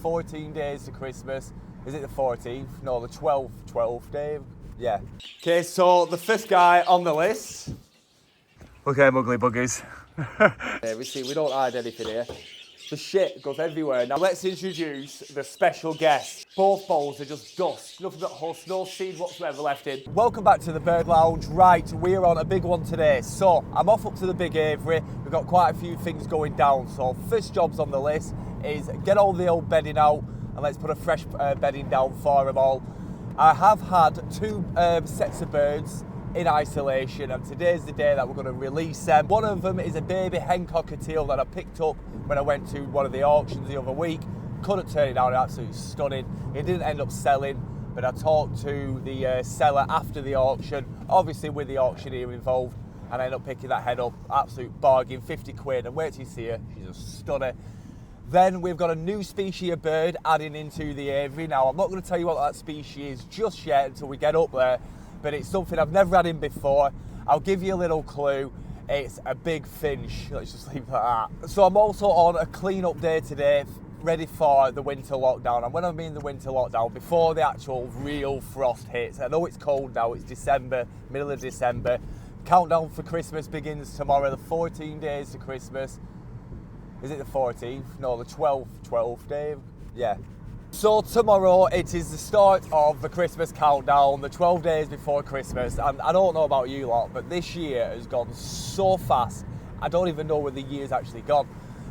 14 days to Christmas. Is it the 14th? No, the 12th day. Yeah. Okay, so the first guy on the list. Look at them ugly buggies. We don't hide anything here. The shit goes everywhere. Now let's introduce the special guest. Both bowls are just dust, nothing but husk, no seed whatsoever left in. Welcome back to the Bird Lounge. Right, we're on a big one today. So I'm off up to the big Avery. We've got quite a few things going down. So first jobs on the list is get all the old bedding out and let's put a fresh bedding down for them all. I have had two sets of birds in isolation, and today's the day that we're going to release them. One of them is a baby hen cockatiel that I picked up when I went to one of the auctions the other week. Couldn't turn it down, absolutely stunning. It didn't end up selling, but I talked to the seller after the auction, obviously with the auctioneer involved, and I ended up picking that hen up. Absolute bargain, 50 quid, and wait till you see her, she's a stunner. Then we've got a new species of bird adding into the aviary. Now I'm not going to tell you what that species is just yet until we get up there, but it's something I've never had in before. I'll give you a little clue. It's a big finch. Let's just leave it at that. So I'm also on a clean-up day today, ready for the winter lockdown. And when I mean the winter lockdown, before the actual real frost hits. I know it's cold now, it's December, middle of December. Countdown for Christmas begins tomorrow, the 14 days to Christmas. Is it the 14th? No, the 12th day. Yeah. So tomorrow it is the start of the Christmas countdown, the 12 days before Christmas, and I don't know about you lot, but this year has gone so fast, I don't even know where the year's actually gone.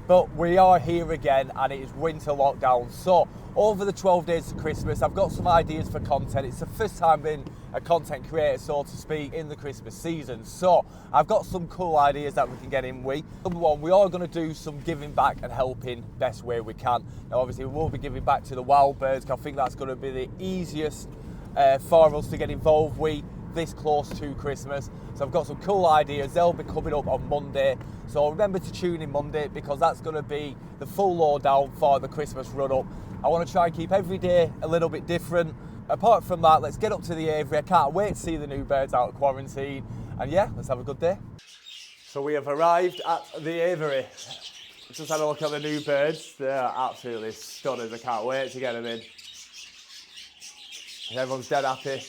But we are here again and it is winter lockdown. So over the 12 days to Christmas, I've got some ideas for content. It's the first time being a content creator, so to speak, in the Christmas season. So I've got some cool ideas that we can get in with. Number one, we are going to do some giving back and helping best way we can. Now obviously we will be giving back to the wild birds, because I think that's going to be the easiest for us to get involved with this close to Christmas. So I've got some cool ideas. They'll be coming up on Monday. So remember to tune in Monday, because that's going to be the full lowdown for the Christmas run up. I want to try and keep every day a little bit different. Apart from that, let's get up to the Aviary. I can't wait to see the new birds out of quarantine. And yeah, let's have a good day. So we have arrived at the Aviary. Just had a look at the new birds. They're absolutely stunners. I can't wait to get them in. Everyone's dead happy.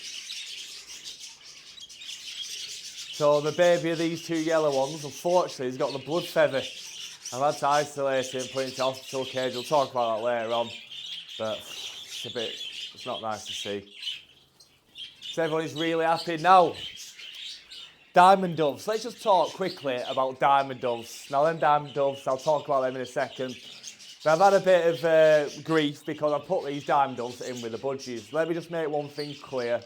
So the baby of these two yellow ones, unfortunately, has got the blood feather. I've had to isolate him, put him into hospital cage. We'll talk about that later on. But it's not nice to see. So everyone is really happy. Now, diamond doves. Let's just talk quickly about diamond doves. Now them diamond doves, I'll talk about them in a second. But I've had a bit of grief because I put these diamond doves in with the budgies. Let me just make one thing clear.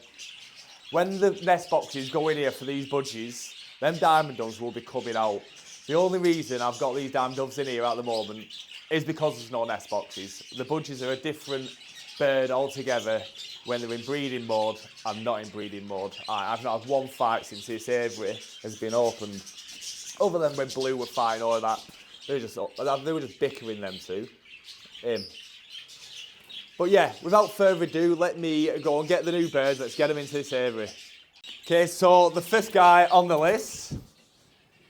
When the nest boxes go in here for these budgies, them diamond doves will be coming out. The only reason I've got these diamond doves in here at the moment is because there's no nest boxes. The budgies are a different bird altogether when they're in breeding mode and not in breeding mode. I've not had one fight since this aviary has been opened, other than when Blue were fighting all that. They were just bickering, them two. But yeah, without further ado, let me go and get the new birds. Let's get them into this aviary. Okay, so the first guy on the list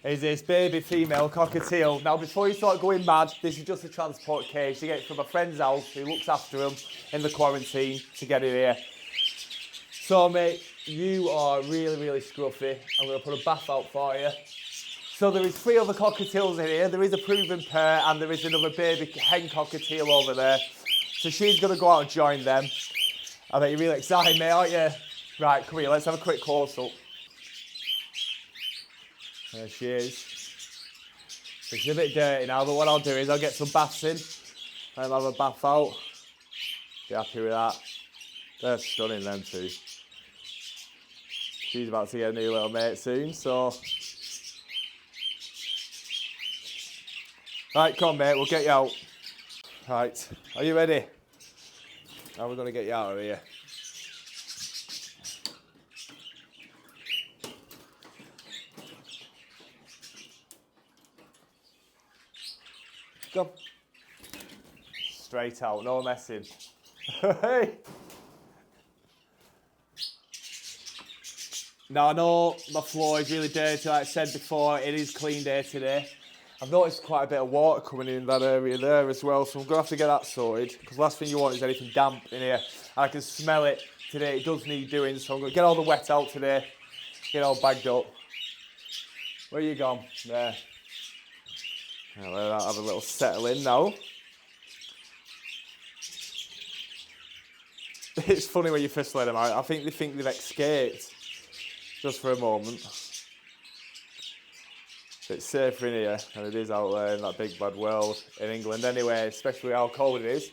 is this baby female cockatiel. Now, before you start going mad, this is just a transport cage. You get it from a friend's house who looks after them in the quarantine to get it here. So, mate, you are really, really scruffy. I'm going to put a bath out for you. So there is 3 other cockatiels in here. There is a proven pair and there is another baby hen cockatiel over there. So she's going to go out and join them. I bet you're really excited, mate, aren't you? Right, come here, let's have a quick close-up. There she is. So she's a bit dirty now, but what I'll do is I'll get some baths in. I'll have a bath out. Be happy with that. They're stunning, them two. She's about to get a new little mate soon, so... Right, come on, mate, we'll get you out. Right, are you ready? Now we're going to get you out of here. Come. Straight out, no messing. Hey! Now I know my floor is really dirty, like I said before, it is clean day today. I've noticed quite a bit of water coming in that area there as well, so I'm going to have to get that sorted, because last thing you want is anything damp in here. And I can smell it today, it does need doing, so I'm going to get all the wet out today, get it all bagged up. Where you gone? There. I'll let that have a little settle in now. It's funny when you first let them out, I think they think they've escaped, just for a moment. It's safer in here than it is out there in that big bad world in England anyway, especially how cold it is.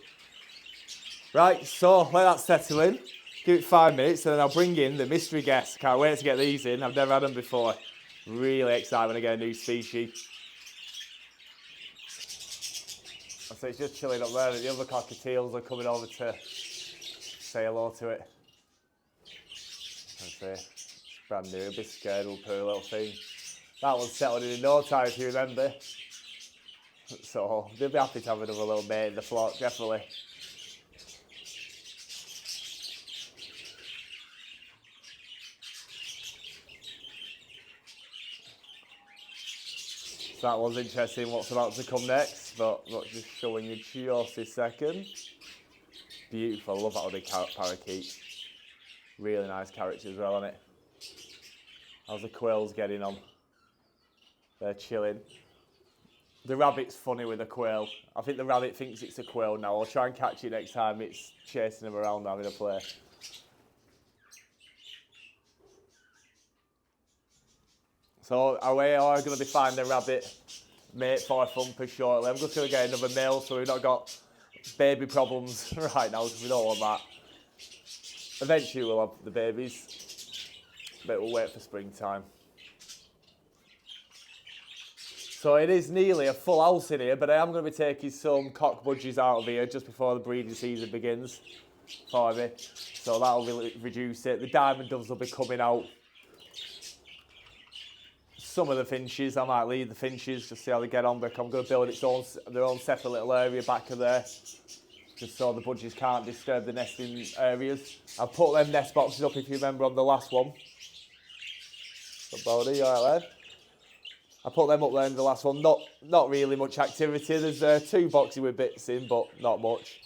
Right, so let that settle in, give it 5 minutes and then I'll bring in the mystery guests. Can't wait to get these in, I've never had them before. Really excited when I get a new species. So it's just chilling up there and the other cockatiels are coming over to say hello to it. I say, brand new, a bit scared, little poor little thing. That one's settled in no time, if you remember. So they'll be happy to have another little mate in the flock, definitely. So that one's interesting, what's about to come next, but I'm not just showing you just a second. Beautiful, I love that other parakeet. Really nice character as well, isn't it? How's the quails getting on? They're chilling. The rabbit's funny with a quail. I think the rabbit thinks it's a quail now. I'll try and catch it next time it's chasing him around having a play. So we are going to be finding a rabbit mate for a thumper shortly. I'm just going to get another male so we've not got baby problems right now because we don't want that. Eventually we'll have the babies, but we'll wait for springtime. So it is nearly a full house in here, but I am going to be taking some cock budgies out of here just before the breeding season begins for me. So that'll really reduce it. The diamond doves will be coming out. Some of the finches, I might leave the finches, just see how they get on, but I'm going to build their own separate little area back of there, just so the budgies can't disturb the nesting areas. I've put them nest boxes up, if you remember, on the last one. But Bodie, you alright there? I put them up there in the last one. Not really much activity. There's 2 boxes with bits in, but not much.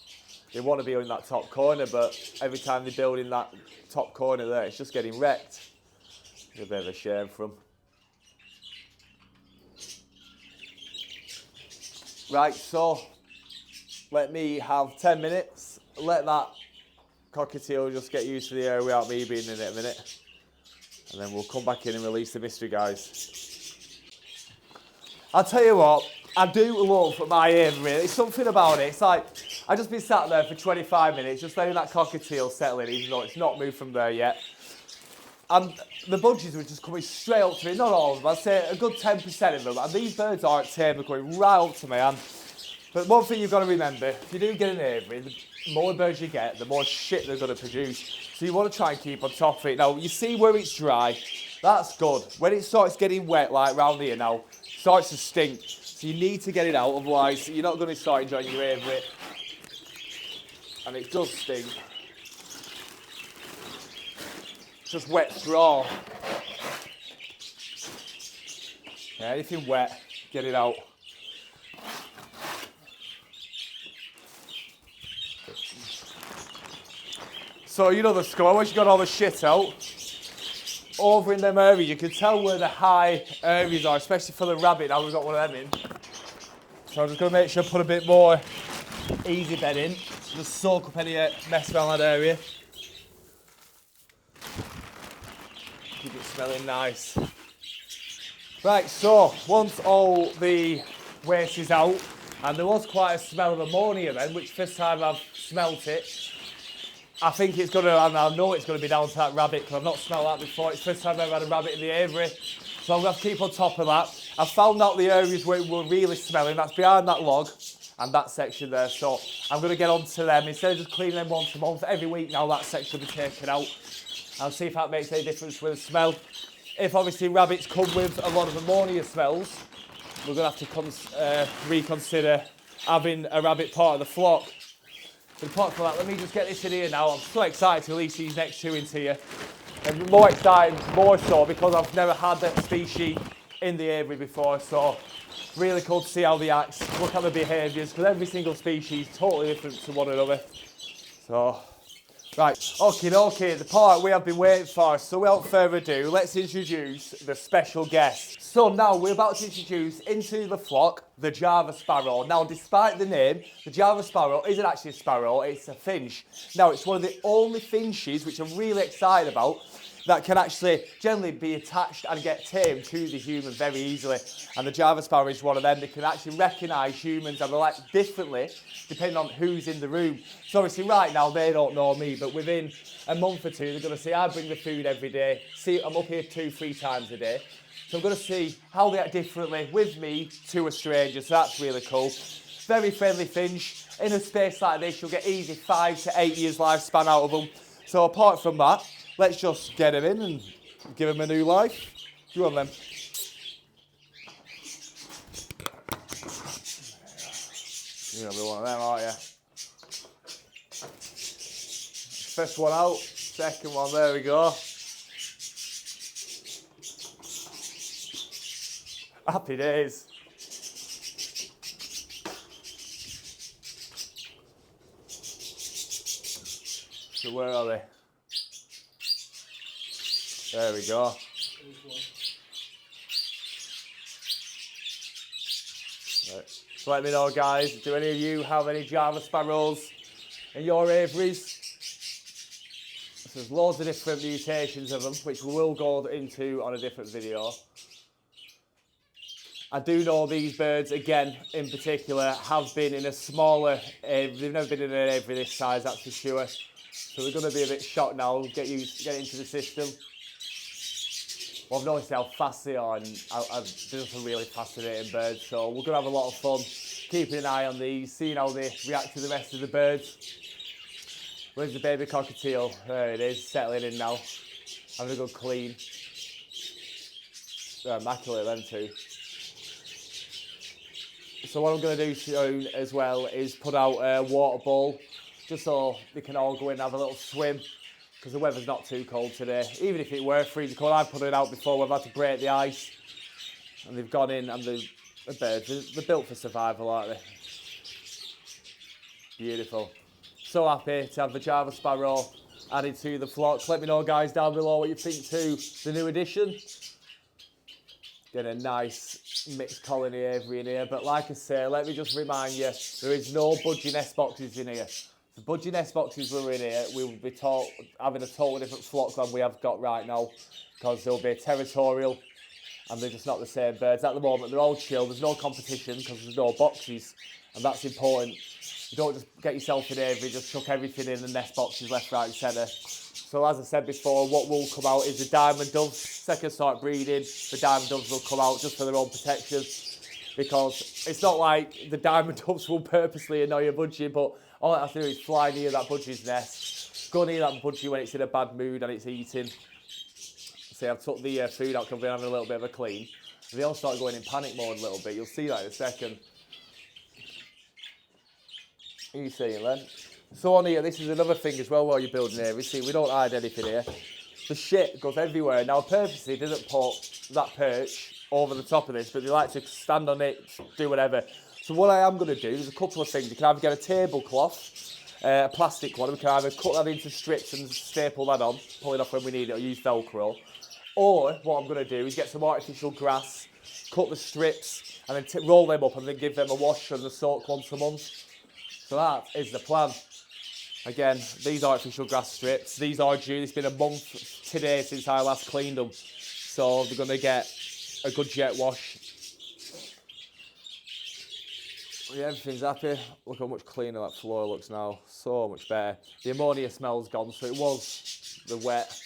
They want to be in that top corner, but every time they build in that top corner there, it's just getting wrecked. It's a bit of a shame for them. Right, so let me have 10 minutes. Let that cockatiel just get used to the area without me being in it a minute. And then we'll come back in and release the mystery guys. I'll tell you what, I do love my Avery. There's something about it. It's like, I've just been sat there for 25 minutes, just letting that cockatiel settle in, even though it's not moved from there yet. And the budgies were just coming straight up to me, not all of them, I'd say a good 10% of them. And these birds aren't tame, they're coming right up to me. But one thing you've got to remember, if you do get an Avery, the more birds you get, the more shit they're going to produce. So you want to try and keep on top of it. Now, you see where it's dry, that's good. When it starts getting wet, like round here now, it starts to stink. So you need to get it out, otherwise you're not going to start enjoying your Avery. And it does stink. It's just wet straw. Yeah, anything wet, get it out. So you know the score, once you got all the shit out, over in them areas, you can tell where the high areas are, especially for the rabbit. Now we've got one of them in. So I'm just going to make sure I put a bit more easy bed in, just soak up any mess around that area. Keep it smelling nice. Right, so once all the waste is out, and there was quite a smell of ammonia then, which first time I've smelt it, I think it's going to, and I know it's going to be down to that rabbit, because I've not smelled that before. It's the first time I've ever had a rabbit in the Avery, so I'm going to have to keep on top of that. I found out the areas where it were really smelling, that's behind that log, and that section there, so I'm going to get onto them. Instead of just cleaning them once a month, every week now that section will be taken out. I'll see if that makes any difference with the smell. If obviously rabbits come with a lot of ammonia smells, we're going to have to reconsider having a rabbit part of the flock. But apart from that, let me just get this in here now. I'm so excited to release these next 2 into here. And more excited, more so, because I've never had that species in the Avery before, so Really cool to see how they act, look at the behaviours, because every single species is totally different to one another. So, right, okay, the part we have been waiting for. So without further ado, let's introduce the special guest. So now we're about to introduce into the flock the Java Sparrow. Now, despite the name, the Java Sparrow isn't actually a sparrow, it's a finch. Now, it's one of the only finches, which I'm really excited about, that can actually generally be attached and get tamed to the human very easily. And the Java Sparrow is one of them. They can actually recognise humans and they act differently depending on who's in the room. So obviously right now they don't know me, but within a month or two they're going to see I bring the food every day. See, I'm up here 2-3 times a day. So I'm going to see how they act differently with me to a stranger. So that's really cool. Very friendly finch. In a space like this you'll get easy 5 to 8 years lifespan out of them. So apart from that, let's just get him in and give him a new life. You want them? You're going to be one of them, aren't you? First one out, second one, there we go. Happy days. So where are they? There we go. Right. So let me know, guys, do any of you have any Java Sparrows in your aviaries? So there's loads of different mutations of them, which we will go into on a different video. I do know these birds, again, in particular, have been in a smaller, they've never been in an aviary this size, that's for sure. So they're going to be a bit shocked now, get into the system. Well, I've noticed how fast they are, and they're just a really fascinating bird. So we're going to have a lot of fun keeping an eye on these, seeing how they react to the rest of the birds. Where's the baby cockatiel? There it is, settling in now, having a good clean. They're immaculate, them two. So what I'm going to do soon as well is put out a water bowl, just so they can all go in and have a little swim. Because the weather's not too cold today. Even if it were freezing cold, I've put it out before, we've had to break the ice. And they've gone in, and the birds, they're built for survival, aren't they? Beautiful. So happy to have the Java Sparrow added to the flock. Let me know, guys, down below what you think to the new addition. Get a nice mixed colony Avery in here. But like I say, let me just remind you, there is no Budgie nest boxes in here. The Budgie nest boxes were in here, we will be having a totally different flock than we have got right now, because they'll be territorial and they're just not the same birds. At the moment, they're all chill, there's no competition because there's no boxes, and that's important. You don't just get yourself in Avery, just chuck everything in the nest boxes left, right and centre. So as I said before, what will come out is the diamond doves. Second start breeding, the diamond doves will come out just for their own protection, because it's not like the diamond doves will purposely annoy a budgie, but all it has to do is fly near that budgie's nest, go near that budgie when it's in a bad mood and it's eating. See, I've took the food out because I've been having a little bit of a clean. They all start going in panic mode a little bit. You'll see that in a second. What are you saying, Len? So on here, this is another thing as well while you're building here. You see, we don't hide anything here. The shit goes everywhere. Now, I purposely didn't put that perch over the top of this, but they like to stand on it, do whatever. So what I am going to do, there's a couple of things. You can either get a tablecloth, a plastic one, we can either cut that into strips and staple that on, pull it off when we need it, or use Velcro. Or what I'm going to do is get some artificial grass, cut the strips, and then roll them up and then give them a wash and a soak once a month. So that is the plan. Again, these artificial grass strips, these are due. It's been a month today since I last cleaned them. So they're going to get a good jet wash. Yeah, everything's happy. Look how much cleaner that floor looks now. So much better. The ammonia smell's gone, so it was the wet.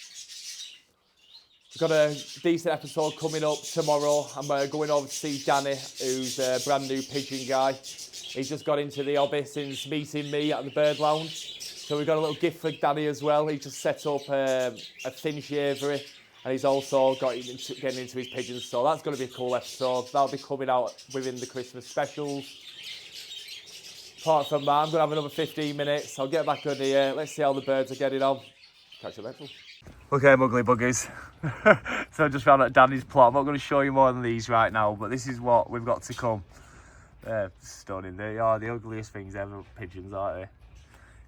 We've got a decent episode coming up tomorrow. I'm going over to see Danny, who's a brand new pigeon guy. He's just got into the hobby since meeting me at the bird lounge. So we've got a little gift for Danny as well. He just set up a Finch Avery, and he's also getting into his pigeons. So that's going to be a cool episode. That'll be coming out within the Christmas specials. Apart from that, I'm going to have another 15 minutes. I'll get back on here. Let's see how the birds are getting on. catch you later. Okay, Muggly Buggies. So I just found out Danny's plot. I'm not going to show you more than these right now, but this is what we've got to come. They're stunning. They are the ugliest things ever, pigeons, aren't they?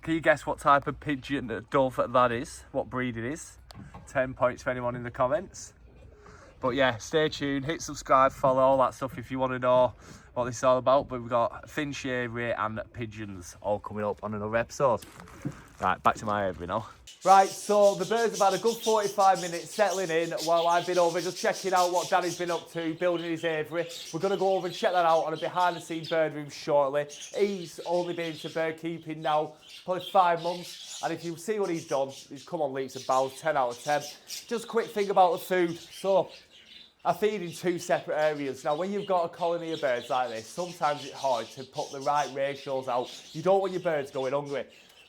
Can you guess what type of pigeon dove that is? What breed it is? 10 points for anyone in the comments. But yeah, stay tuned, hit subscribe, follow, all that stuff if you want to know what this is all about. But we've got Finch, Avery and pigeons all coming up on another episode. Right, back to my Avery now. Right, so the birds have had a good 45 minutes settling in while I've been over just checking out what Danny's been up to, building his aviary. We're going to go over and check that out on a behind-the-scenes bird room shortly. He's only been into bird keeping now probably 5 months, and if you see what he's done, he's come on leaps and bounds, 10 out of 10. Just a quick thing about the food. So, I feed in 2 separate areas. Now, when you've got a colony of birds like this, sometimes it's hard to put the right ratios out. You don't want your birds going hungry.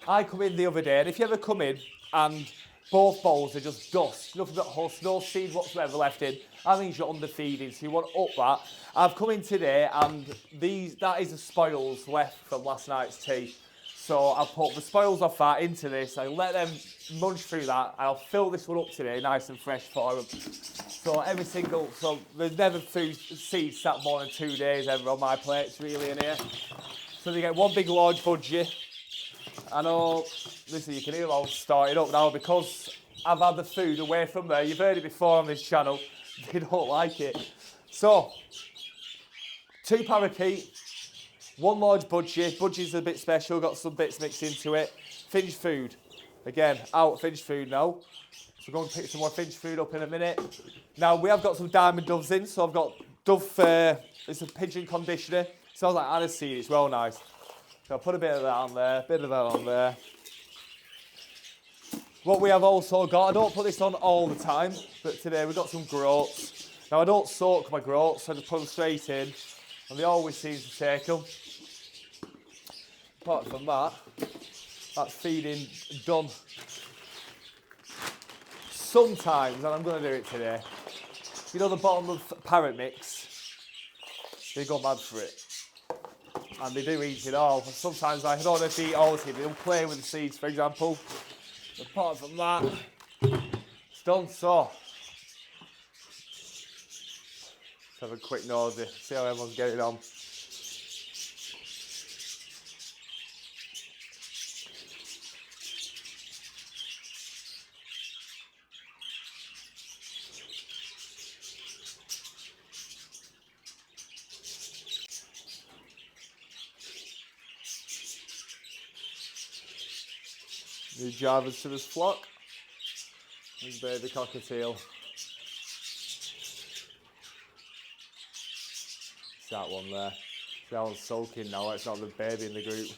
I come in the other day, and if you ever come in and both bowls are just dust, nothing but husk, no seed whatsoever left in, that means you're underfeeding, so you want to up that. I've come in today, and that is the spoils left from last night's tea. So I'll put the spoils off that into this, I let them munch through that, and I'll fill this one up today, nice and fresh for them. So so there's never food seeds sat more than 2 days ever on my plates really in here. So they get one big large budgie. I know, listen, you can hear I'll start it up now because I've had the food away from there. You've heard it before on this channel. They don't like it. So, 2 parakeet, 1 large budgie. Budgie's a bit special, got some bits mixed into it. Finch food. Again, out Finch food now. So we're going to pick some more Finch food up in a minute. Now, we have got some diamond doves in. So I've got dove, it's a pigeon conditioner. Smells like aniseed, it's well nice. So I'll put a bit of that on there, a bit of that on there. What we have also got, I don't put this on all the time, but today we've got some groats. Now I don't soak my groats, I just put them straight in, and they always seem to take them. Apart from that, that's feeding done. Sometimes, and I'm going to do it today, you know the bottom of parrot mix? They go mad for it. And they do eat it all. Sometimes I don't know if they eat all the seeds, they'll play with the seeds, for example. Apart from that, it's done. So, let's have a quick nosy, see how everyone's getting on. New Javas to this flock. There's baby Cockatiel. It's that one there. That one's sulking now, it's not the baby in the group.